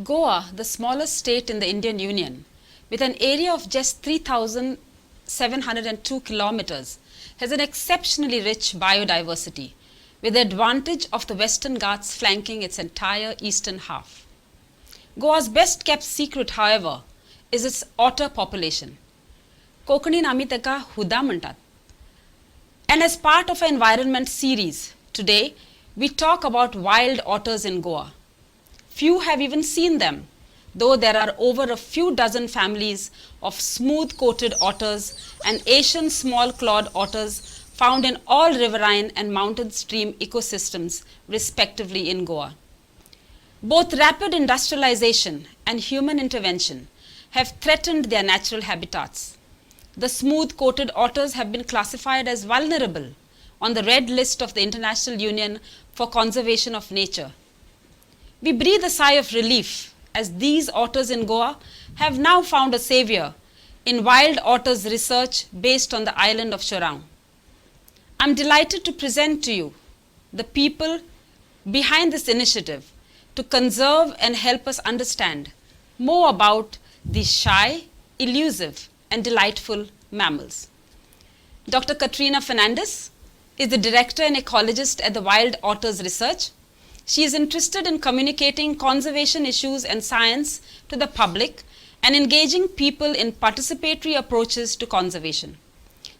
Goa, the smallest state in the Indian Union, with an area of just 3,702 kilometers, has an exceptionally rich biodiversity, with the advantage of the Western Ghats flanking its entire eastern half. Goa's best kept secret, however, is its otter population. कोकणीन आमी तेका हुदा म्हणतात. And as part of our environment series, today we talk about wild otters in Goa. Few have even seen them, though there are over a few dozen families of smooth-coated otters and Asian small-clawed otters found in all riverine and mountain stream ecosystems, respectively, in Goa. Both rapid industrialization and human intervention have threatened their natural habitats. The smooth-coated otters have been classified as vulnerable on the red list of the International Union for Conservation of Nature. We breathe a sigh of relief as these otters in Goa have now found a savior in wild otters research based on the island of Shorao. I'm delighted to present to you the people behind this initiative to conserve and help us understand more about these shy, elusive, and delightful mammals. Dr. Katrina Fernandez is the director and ecologist at the Wild Otters Research. She is interested in communicating conservation issues and science to the public and engaging people in participatory approaches to conservation.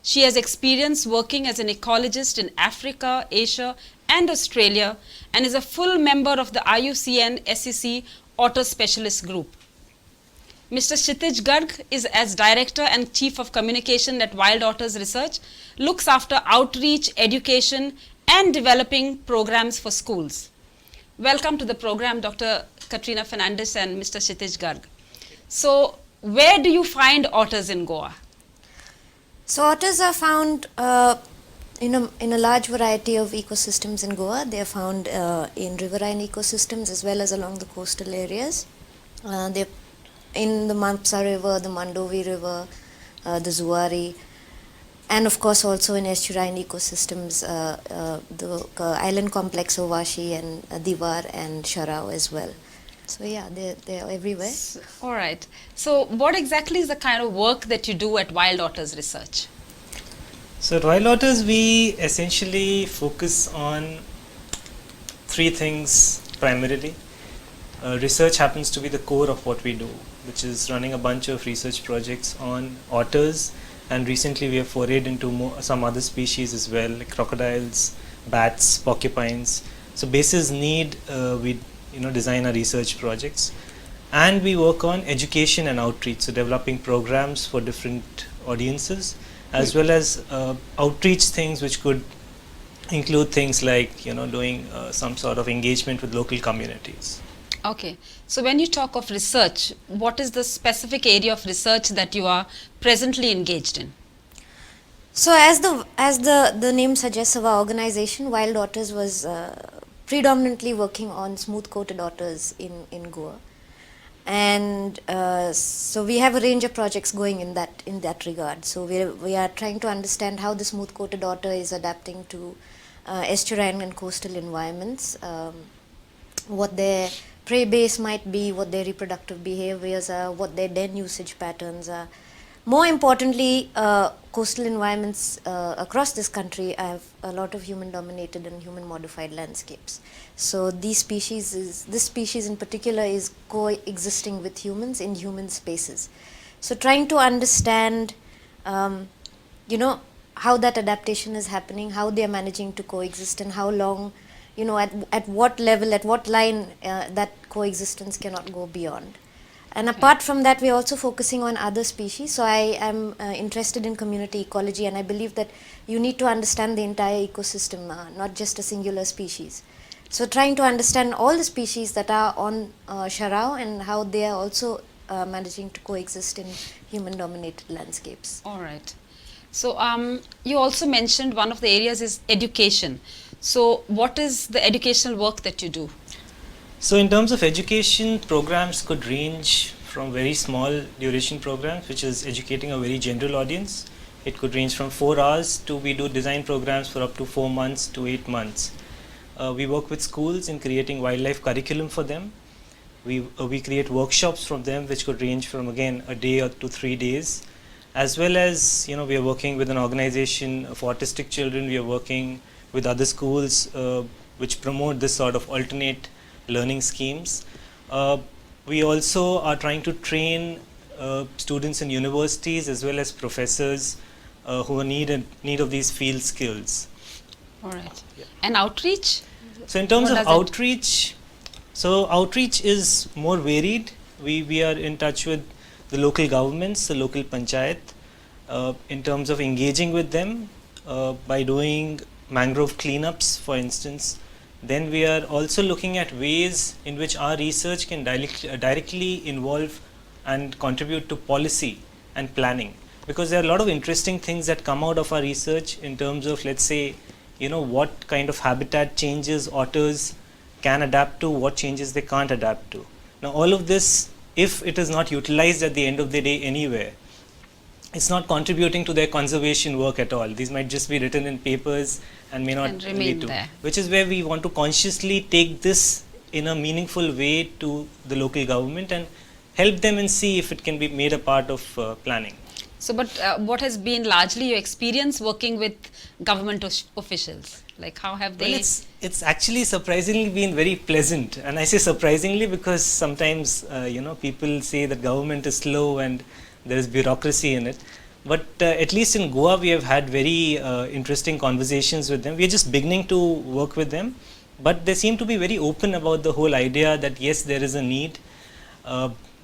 She has experience working as an ecologist in Africa, Asia, and Australia, and is a full member of the IUCN SEC Otter Specialist Group. Mr. Kshitij Garg is as Director and Chief of Communication at Wild Otters Research, looks after outreach, education, and developing programs for schools. Welcome to the program, Dr. Katrina Fernandez and Mr. Kshitij Garg. So, where do you find otters in Goa? So otters are found in a large variety of ecosystems in Goa. They are found in riverine ecosystems as well as along the coastal areas. They're in the Mampsa River, the Mandovi River, the Zuari, and of course also in estuarine ecosystems, the island complex of Vashi and Diwar and Shorao as well. So yeah, they're everywhere. All right. So what exactly is the kind of work that you do at Wild Otters Research? So at Wild Otters, we essentially focus on three things primarily. Research happens to be the core of what we do, which is running a bunch of research projects on otters, and recently we have forayed into some other species as well, like crocodiles, bats, porcupines. So basis need, we design our research projects, and we work on education and outreach, so developing programs for different audiences, as well as outreach things which could include things like doing some sort of engagement with local communities. Okay, so when you talk of research, what is the specific area of research that you are presently engaged in? So as the name suggests of our organization, Wild Otters was predominantly working on smooth-coated otters in Goa, and so we have a range of projects going in that regard. So we are trying to understand how the smooth-coated otter is adapting to estuarine and coastal environments, what their prey base might be, what their reproductive behaviors are, what their den usage patterns are. More importantly, coastal environments across this country have a lot of human-dominated and human-modified landscapes. So this species in particular is coexisting with humans in human spaces. So trying to understand, how that adaptation is happening, how they are managing to coexist, and how long, at what level, at what line that coexistence cannot go beyond. And apart from that, we are also focusing on other species. So I am interested in community ecology, and I believe that you need to understand the entire ecosystem, not just a singular species. So trying to understand all the species that are on Shorao and how they are also managing to coexist in human-dominated landscapes. All right. So you also mentioned one of the areas is education. So what is the educational work that you do? So in terms of education, programs could range from very small duration programs, which is educating a very general audience. It could range from 4 hours to we do design programs for up to 4 months to 8 months. We work with schools in creating wildlife curriculum for them. We create workshops from them, which could range from again a day or to 3 days, as well as we are working with an organization for autistic children. We are working with other schools which promote this sort of alternate learning schemes. We also are trying to train students in universities as well as professors who are need of these field skills. All right. Yeah. And outreach? So in terms What of does it- outreach, so outreach is more varied. We are in touch with the local governments, the local panchayat, in terms of engaging with them by doing mangrove cleanups, for instance. Then we are also looking at ways in which our research can directly involve and contribute to policy and planning, because there are a lot of interesting things that come out of our research in terms of, let's say, what kind of habitat changes otters can adapt to, what changes they can't adapt to. Now all of this, if it is not utilized at the end of the day anywhere, it's not contributing to their conservation work at all. These might just be written in papers and may not And remain lead to, there. which is where we want to consciously take this in a meaningful way to the local government and help them and see if it can be made a part of planning. So, but what has been largely your experience working with government officials? Like, how have they? Well, it's actually surprisingly been very pleasant, and I say surprisingly because sometimes people say that government is slow and there is bureaucracy in it. But at least in Goa, we have had very interesting conversations with them. We are just beginning to work with them, but they seem to be very open about the whole idea that yes, there is a need.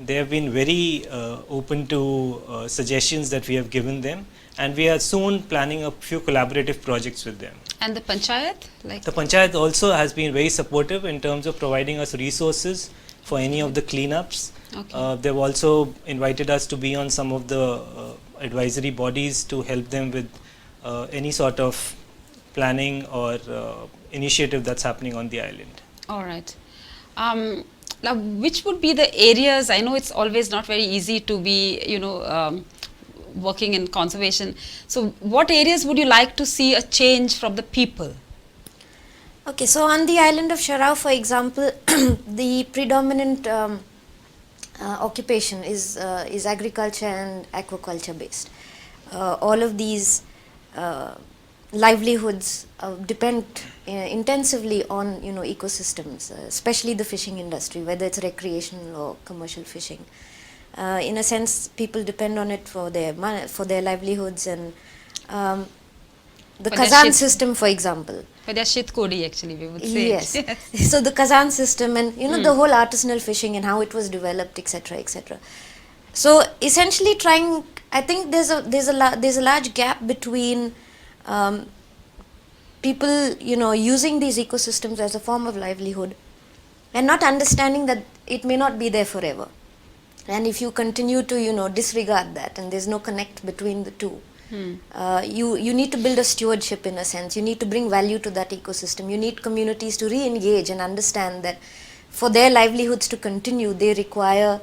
They have been very open to suggestions that we have given them, and we are soon planning a few collaborative projects with them. And the panchayat? Like, The panchayat also has been very supportive in terms of providing us resources for any of the cleanups. Okay. They've also invited us to be on some of the advisory bodies to help them with any sort of planning or initiative that's happening on the island. all right. Now, which would be the areas? I know it's always not very easy to be, working in conservation. So, what areas would you like to see a change from the people? Okay, so on the island of Sharau, for example, the predominant occupation is agriculture and aquaculture based. All of these livelihoods depend intensively on ecosystems, especially the fishing industry, whether it's recreational or commercial fishing. In a sense, people depend on it for their livelihoods, and the For their Kazan ship- system, for example. For their shit kodi, actually, we would say. Yes. So the Kazan system and the whole artisanal fishing and how it was developed, etc., etc. So essentially, I think there's a large gap between people using these ecosystems as a form of livelihood and not understanding that it may not be there forever. And if you continue to disregard that, and there's no connect between the two, you need to build a stewardship in a sense. You need to bring value to that ecosystem. You need communities to re-engage and understand that for their livelihoods to continue, they require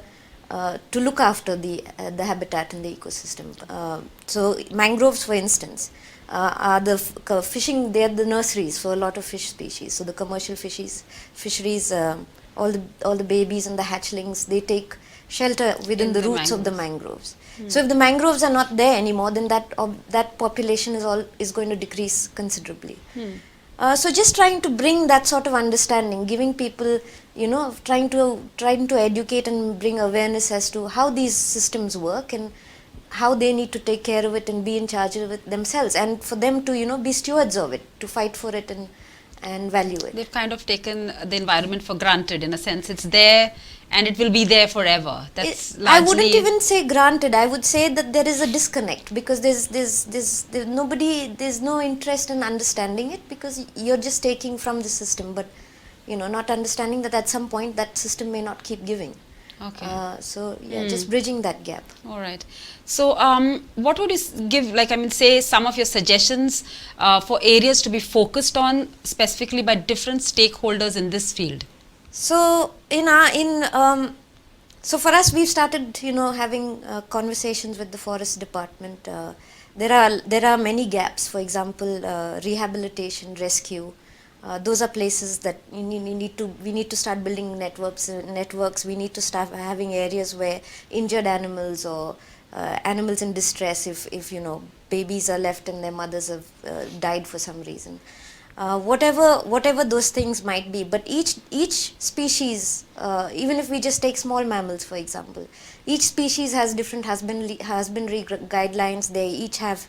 to look after the habitat and the ecosystem. So mangroves, for instance, are the fishing. They are the nurseries for a lot of fish species. So the commercial fisheries, all the babies and the hatchlings, they take shelter within In the the roots of the mangroves. So if the mangroves are not there anymore, then that population is going to decrease considerably. So just trying to bring that sort of understanding, giving people, trying to educate and bring awareness as to how these systems work and how they need to take care of it and be in charge of it themselves, and for them to be stewards of it, to fight for it and value it. They've kind of taken the environment for granted. In a sense, it's there and it will be there forever. That's I wouldn't largely- even say granted. I would say that there is a disconnect, because there's no interest in understanding it, because you're just taking from the system, but not understanding that at some point that system may not keep giving. Okay. So just bridging that gap. All right. So, what would you give, say some of your suggestions for areas to be focused on specifically by different stakeholders in this field? So so for us, we've started having conversations with the forest department. There are many gaps. For example, rehabilitation, rescue, Those are places that we need to start building networks. We need to start having areas where injured animals or animals in distress, if babies are left and their mothers have died for some reason, whatever those things might be. But each species, even if we just take small mammals for example, each species has different husbandry guidelines. They each have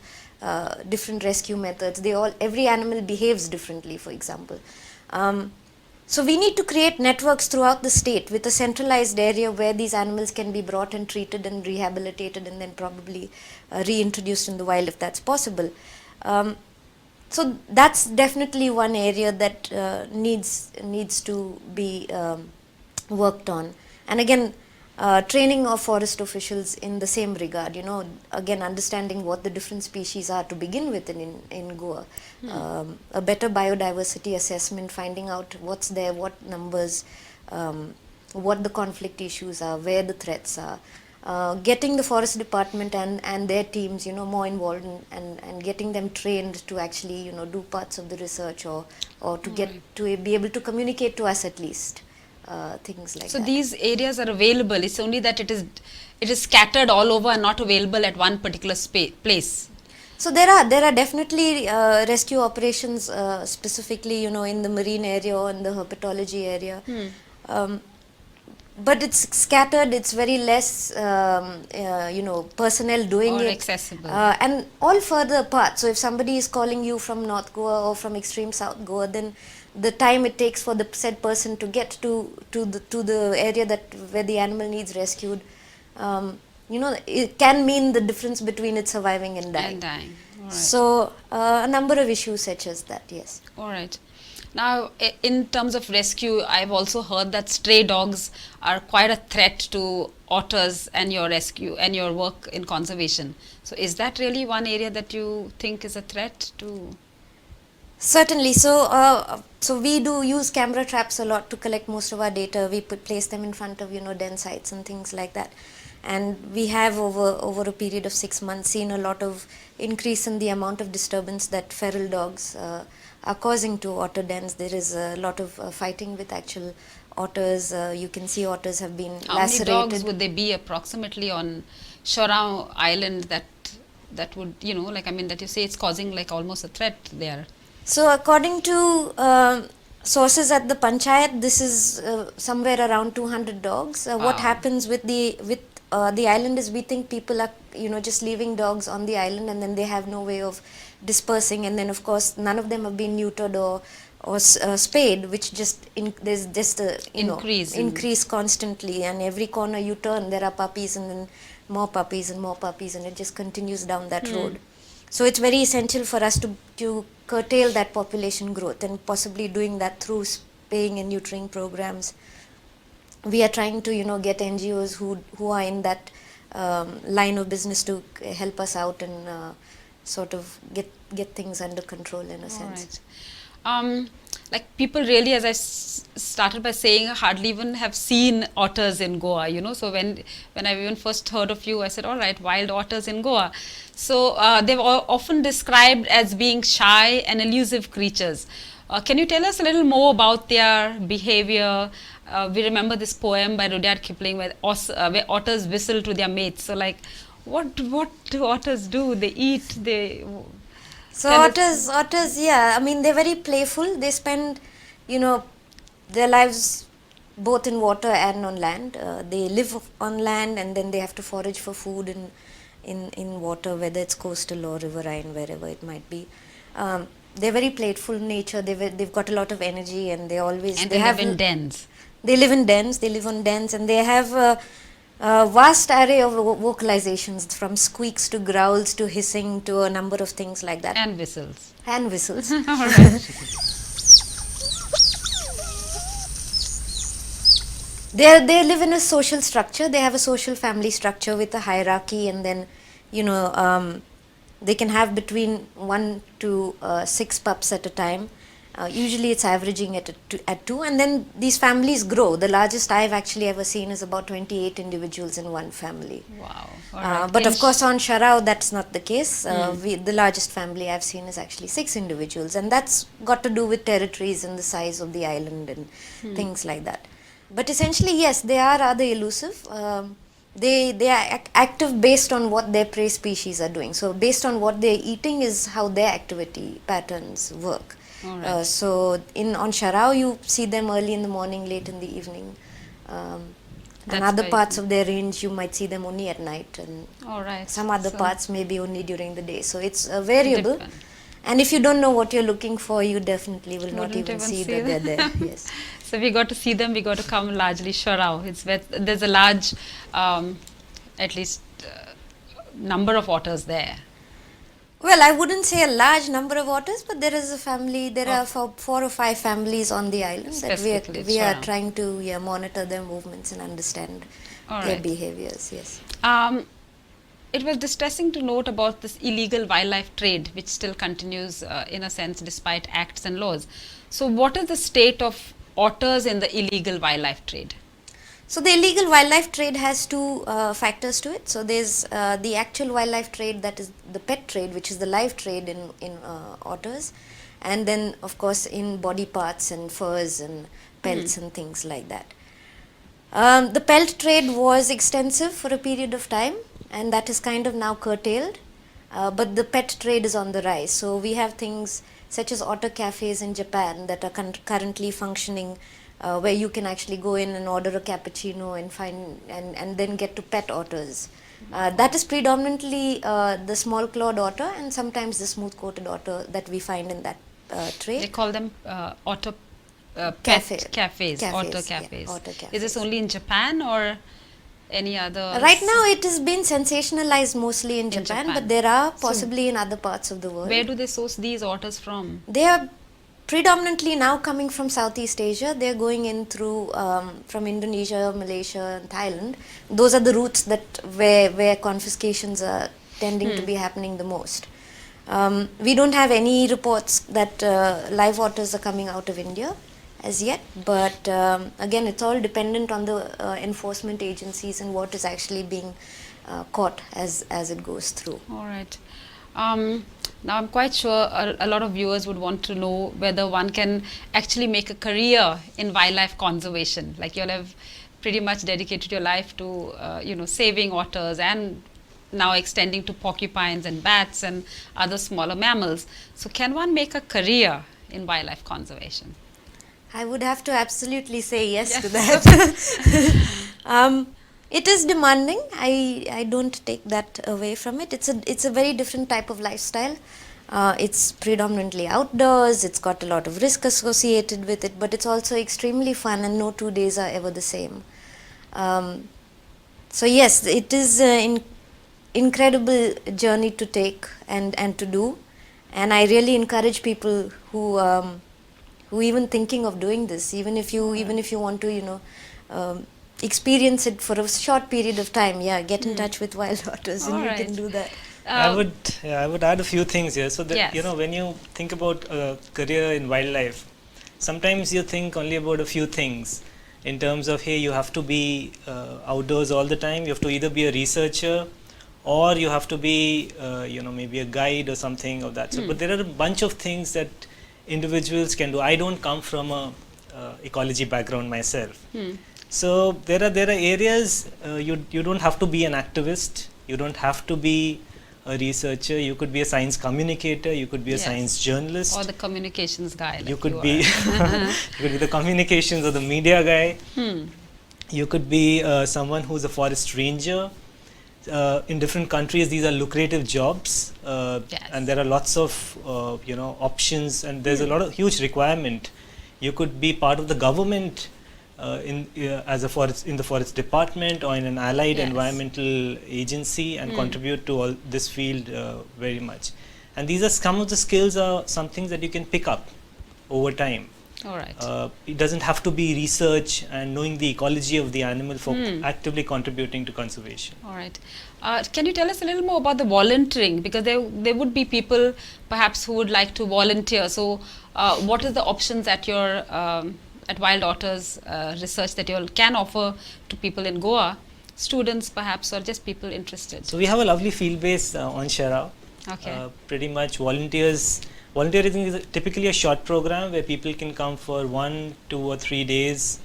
different rescue methods. Every animal behaves differently, for example. So we need to create networks throughout the state with a centralized area where these animals can be brought and treated and rehabilitated and then probably reintroduced in the wild if that's possible. So that's definitely one area that needs to be worked on. And again, training of forest officials in the same regard, again understanding what the different species are to begin with in Goa. A better biodiversity assessment, finding out what's there, what numbers, what the conflict issues are, where the threats are. Getting the forest department and their teams, more involved and getting them trained to actually, do parts of the research or to get to be able to communicate to us at least. Things like so that. these areas are available, it's only that it is scattered all over and not available at one particular place. So there are definitely rescue operations specifically, in the marine area or in the herpetology area. But it's scattered, it's very less, personnel doing or it. accessible. And all further apart. So if somebody is calling you from North Goa or from extreme South Goa, then the time it takes for the said person to get to the area where the animal needs rescued, it can mean the difference between it surviving and dying. All right. So a number of issues such as that, yes. All right. Now, in terms of rescue, I've also heard that stray dogs are quite a threat to otters and your rescue and your work in conservation. So is that really one area that you think is a threat to? Certainly. So we do use camera traps a lot to collect most of our data. We place them in front of den sites and things like that. And we have over a period of 6 months seen a lot of increase in the amount of disturbance that feral dogs are causing to otter dens. There is a lot of fighting with actual otters. You can see otters have been lacerated. How many dogs would they be approximately on Shorao Island that would, that you say it's causing like almost a threat there? So according to sources at the panchayat, this is somewhere around 200 dogs. What happens with the island is we think people are just leaving dogs on the island and then they have no way of dispersing, and then of course none of them have been neutered or spayed, which there's just a increase constantly, and every corner you turn there are puppies and then more puppies and more puppies, and it just continues down that road. So it's very essential for us to curtail that population growth, and possibly doing that through spaying and neutering programs. We are trying to get NGOs who are in that line of business to help us out and sort of get things under control in a sense. Right. Like people really, as I started by saying, hardly even have seen otters in Goa, so when I even first heard of you, I said, all right, wild otters in Goa. So they've often described as being shy and elusive creatures. Can you tell us a little more about their behavior? We remember this poem by Rudyard Kipling where otters whistle to their mates. So like, what do otters do? They eat, So otters, yeah, I mean, they're very playful. They spend, their lives both in water and on land. They live on land and then they have to forage for food in water, whether it's coastal or riverine, wherever it might be. They're very playful in nature. They've got a lot of energy, and they live in dens. They live in dens. They live on dens, and they have a vast array of vocalizations, from squeaks to growls to hissing to a number of things like that. And whistles. And whistles. All right. They live in a social structure. They have a social family structure with a hierarchy, and then they can have between 1 to 6 pups at a time. Usually it's averaging at 2, and then these families grow. The largest I've actually ever seen is about 28 individuals in one family. Wow. All right. But of course on Sharau that's not the case. The largest family I've seen is actually 6 individuals, and that's got to do with territories and the size of the island and things like that. But essentially, yes, they are rather elusive. They are active based on what their prey species are doing. So based on what they're eating is how their activity patterns work. All right. So on Sharau you see them early in the morning, late in the evening. And other very parts of their range you might see them only at night, and All right. some other So, parts maybe only during the day. So it's variable. different. And if you don't know what you're looking for, you definitely will not Wouldn't even even see see that they're them. there. Yes. So we got to see them. We got to come largely Sharau. It's where there's a large, at least, number of otters there. Well, I wouldn't say a large number of otters, but there is a family. There are 4 or 5 families on the island that Specifically, we are Sharau. trying to monitor their movements and understand All their right. behaviors. Yes. It was distressing to note about this illegal wildlife trade, which still continues in a sense despite acts and laws. So, what is the state of otters in the illegal wildlife trade? So the illegal wildlife trade has 2 factors to it. So there's the actual wildlife trade, that is the pet trade, which is the live trade in otters, and then of course in body parts and furs and pelts and things like that. The pelt trade was extensive for a period of time, and that is kind of now curtailed, but the pet trade is on the rise. So we have things such as otter cafes in Japan that are currently functioning, where you can actually go in and order a cappuccino and find and then get to pet otters. That is predominantly the small clawed otter and sometimes the smooth coated otter that we find in that trade. They call them otter Cafe. pet cafes, otter Yeah, cafes. otter Is this cafes. only in Japan or any other? Right now it has been sensationalized mostly in Japan. but there are possibly in other parts of the world. Where do they source these otters from? They are predominantly now coming from Southeast Asia. They're going in through from Indonesia, Malaysia and Thailand. Those are the routes that where confiscations are tending to be happening the most. We don't have any reports that live otters are coming out of India as yet, but again it's all dependent on the enforcement agencies and what is actually being caught as it goes through. All right. Now I'm quite sure a lot of viewers would want to know whether one can actually make a career in wildlife conservation. Like you'll have pretty much dedicated your life to saving otters and now extending to porcupines and bats and other smaller mammals. So can one make a career in wildlife conservation? I would have to absolutely say yes to that. It is demanding. I don't take that away from it. It's a very different type of lifestyle. It's predominantly outdoors. It's got a lot of risk associated with it, but it's also extremely fun, and no 2 days are ever the same. So yes, it is an incredible journey to take and to do, and I really encourage people who even thinking of doing this, even if you want to experience it for a short period of time, get in touch with Wild Otters and you can do that. I would add a few things here. So that Yes. when you think about a career in wildlife, sometimes you think only about a few things in terms of, hey, you have to be outdoors all the time. You have to either be a researcher or you have to be maybe a guide or something of that. So, but there are a bunch of things that individuals can do. I don't come from a ecology background myself. So there are areas you don't have to be an activist. You don't have to be a researcher. You could be a science communicator. You could be a Yes. science journalist. Or the communications guy. Like You could are. be you could be the communications or the media guy. You could be someone who's a forest ranger. In different countries, these are lucrative jobs, Yes. and there are lots of options, and there's a lot of huge requirement. You could be part of the government as a forest in the forest department or in an allied Yes. environmental agency and contribute to all this field very much. And these are some of the skills, are some things that you can pick up over time. All right. It doesn't have to be research and knowing the ecology of the animal for actively contributing to conservation. All right. Can you tell us a little more about the volunteering? Because there would be people perhaps who would like to volunteer. So, what is the options at your at Wild Otters research that you all can offer to people in Goa, students perhaps, or just people interested? So we have a lovely field base on Sharao. Okay. Pretty much volunteering is typically a short program where people can come for 1, 2 or 3 days,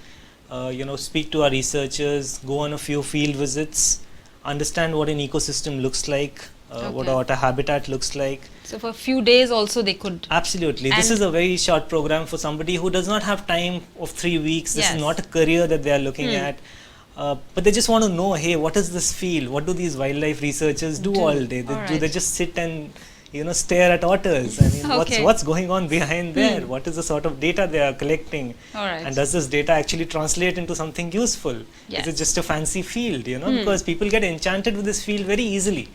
speak to our researchers, go on a few field visits, understand what an ecosystem looks like, what an otter habitat looks like. So for a few days also they could... Absolutely. This is a very short program for somebody who does not have time of 3 weeks. This Yes. is not a career that they are looking at. But they just want to know, hey, what is this field? What do these wildlife researchers do all day? Do they just sit and stare at otters? I mean, what's going on behind there? What is the sort of data they are collecting? All right. And does this data actually translate into something useful? Yes. Is it just a fancy field? Because people get enchanted with this field very easily.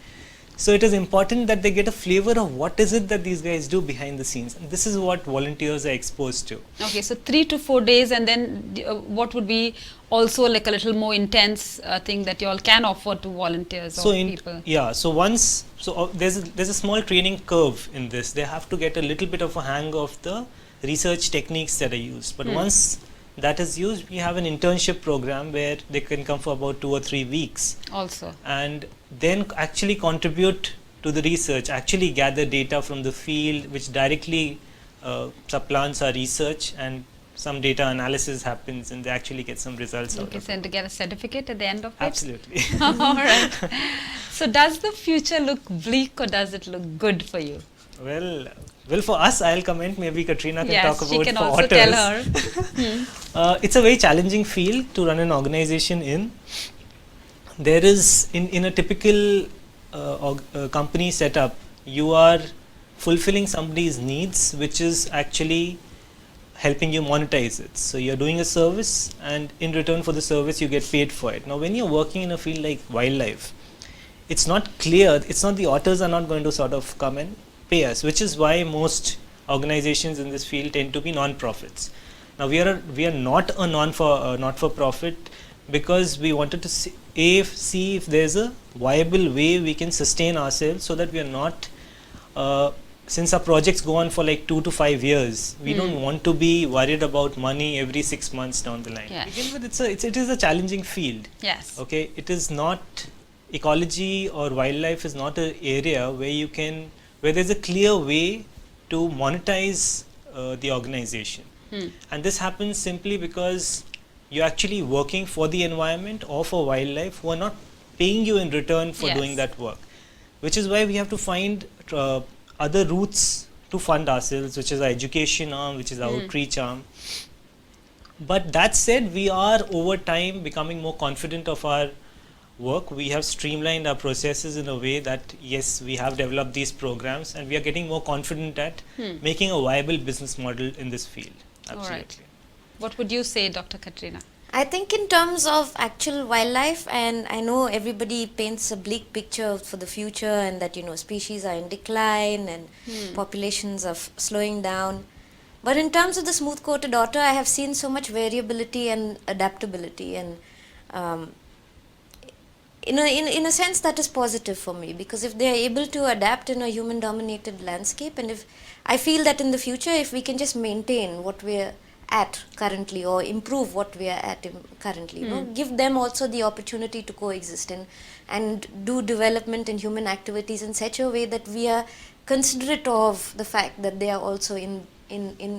So it is important that they get a flavor of what is it that these guys do behind the scenes. And this is what volunteers are exposed to. Okay, so 3 to 4 days, and then what would be also like a little more intense thing that you all can offer to volunteers or people? Yeah, so there's a small training curve in this. They have to get a little bit of a hang of the research techniques that are used. But once that is used, we have an internship program where they can come for about 2 or 3 weeks. Also. And then actually contribute to the research, actually gather data from the field which directly supplants our research, and some data analysis happens and they actually get some results out of it. And to get a certificate at the end of it? Absolutely. All right. So does the future look bleak or does it look good for you? Well, for us, I'll comment. Maybe Katrina can talk about she can for also Otters. tell her. It's a very challenging field to run an organization in. There is, in a typical company setup, you are fulfilling somebody's needs, which is actually helping you monetize it. So you're doing a service, and in return for the service, you get paid for it. Now, when you're working in a field like wildlife, it's not clear. It's not the otters are not going to sort of come and pay us, which is why most organizations in this field tend to be non-profits. Now we are not a not-for-profit because we wanted to see if there's a viable way we can sustain ourselves, so that we are not since our projects go on for like 2 to 5 years, we don't want to be worried about money every 6 months down the line. Yeah. To begin with, it is a challenging field. Yes. Okay, it is not, ecology or wildlife is not an area where there's a clear way to monetize the organization. And this happens simply because you're actually working for the environment or for wildlife who are not paying you in return for doing that work. Which is why we have to find other routes to fund ourselves, which is our education arm, which is our outreach arm. But that said, we are over time becoming more confident of our work. We have streamlined our processes in a way that, yes, we have developed these programs and we are getting more confident at making a viable business model in this field. Absolutely. All right. What would you say, Dr. Katrina? I think in terms of actual wildlife, and I know everybody paints a bleak picture for the future, and that species are in decline and populations are slowing down. But in terms of the smooth-coated otter, I have seen so much variability and adaptability, and in a sense that is positive for me, because if they are able to adapt in a human-dominated landscape, and if I feel that in the future, if we can just maintain what we're at currently or improve what we are at currently, give them also the opportunity to coexist and do development in human activities in such a way that we are considerate of the fact that they are also in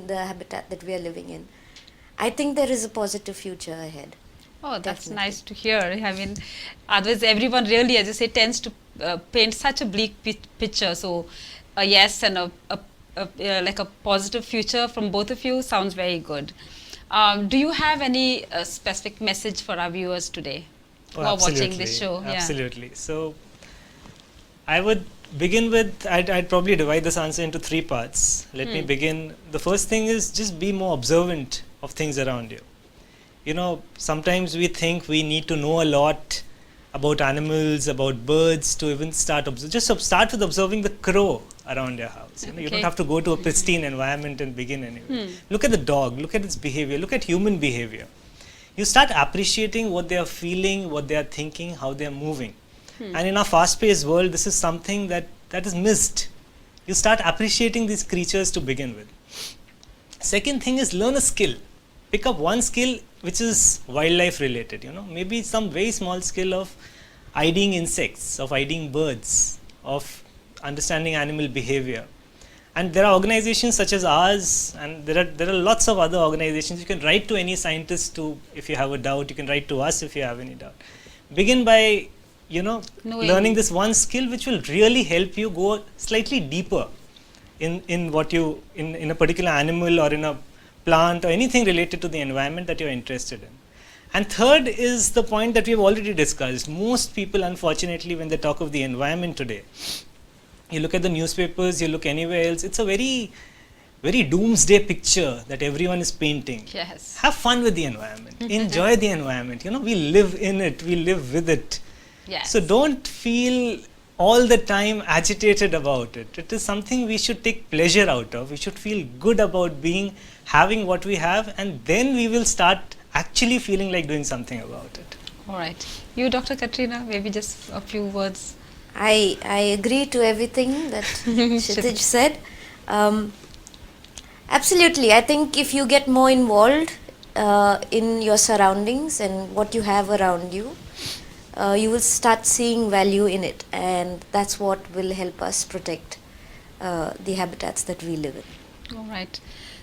the habitat that we are living in. I think there is a positive future ahead. Oh, that's Definitely. nice to hear. I mean, otherwise everyone really, as you say, tends to paint such a bleak picture. So, yes, and like a positive future from both of you sounds very good. Do you have any specific message for our viewers today who are watching this show? Absolutely. So, I would begin with, I'd probably divide this answer into 3 parts. Let me begin. The first thing is just be more observant of things around you. Sometimes we think we need to know a lot about animals, about birds to even start observing. Just start with observing the crow around your house. You know, you Okay. don't have to go to a pristine environment and begin anyway. Look at the dog, look at its behavior, look at human behavior. You start appreciating what they are feeling, what they are thinking, how they are moving. And in our fast-paced world, this is something that is missed. You start appreciating these creatures to begin with. Second thing is learn a skill. Pick up one skill which is wildlife related, you know, maybe some very small skill of IDing insects, of IDing birds, of understanding animal behavior. And there are organizations such as ours, and there are lots of other organizations. You can write to any scientist if you have a doubt. You can write to us if you have any doubt. Begin by, you know, learning this one skill which will really help you go slightly deeper in what you in a particular animal or in a plant or anything related to the environment that you're interested in. And third is the point that we've already discussed. Most people, unfortunately, when they talk of the environment today, you look at the newspapers, you look anywhere else, it's a very, very doomsday picture that everyone is painting. Yes. Have fun with the environment. Enjoy the environment. You know, we live in it, we live with it. Yes. So don't feel all the time agitated about it. It is something we should take pleasure out of. We should feel good about having what we have, and then we will start actually feeling like doing something about it. All right. You, Dr. Katrina, maybe just a few words. I agree to everything that Kshitij said. Absolutely. I think if you get more involved in your surroundings and what you have around you, you will start seeing value in it, and that's what will help us protect the habitats that we live in. All right.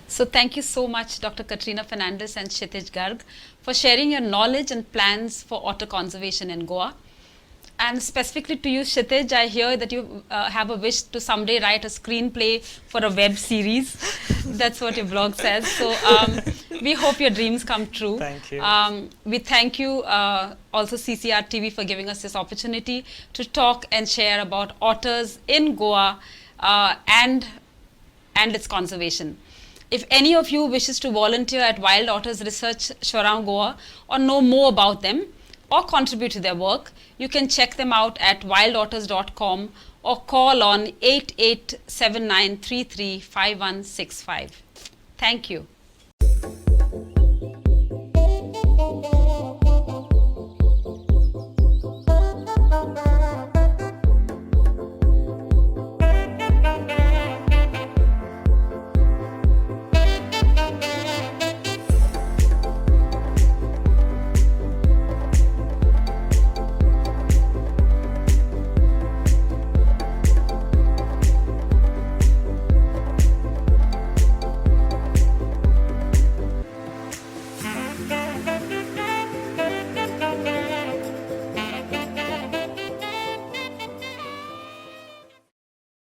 So thank you so much, Dr. Katrina Fernandez and Kshitij Garg, for sharing your knowledge and plans for otter conservation in Goa. And specifically to you, Kshitij, I hear that you have a wish to someday write a screenplay for a web series. That's what your blog says. So we hope your dreams come true. Thank you. We thank you also CCR TV for giving us this opportunity to talk and share about otters in Goa and its conservation. If any of you wishes to volunteer at Wild Otters Research Shorround Goa or know more about them or contribute to their work, you can check them out at wildotters.com or call on 8879335165. Thank you.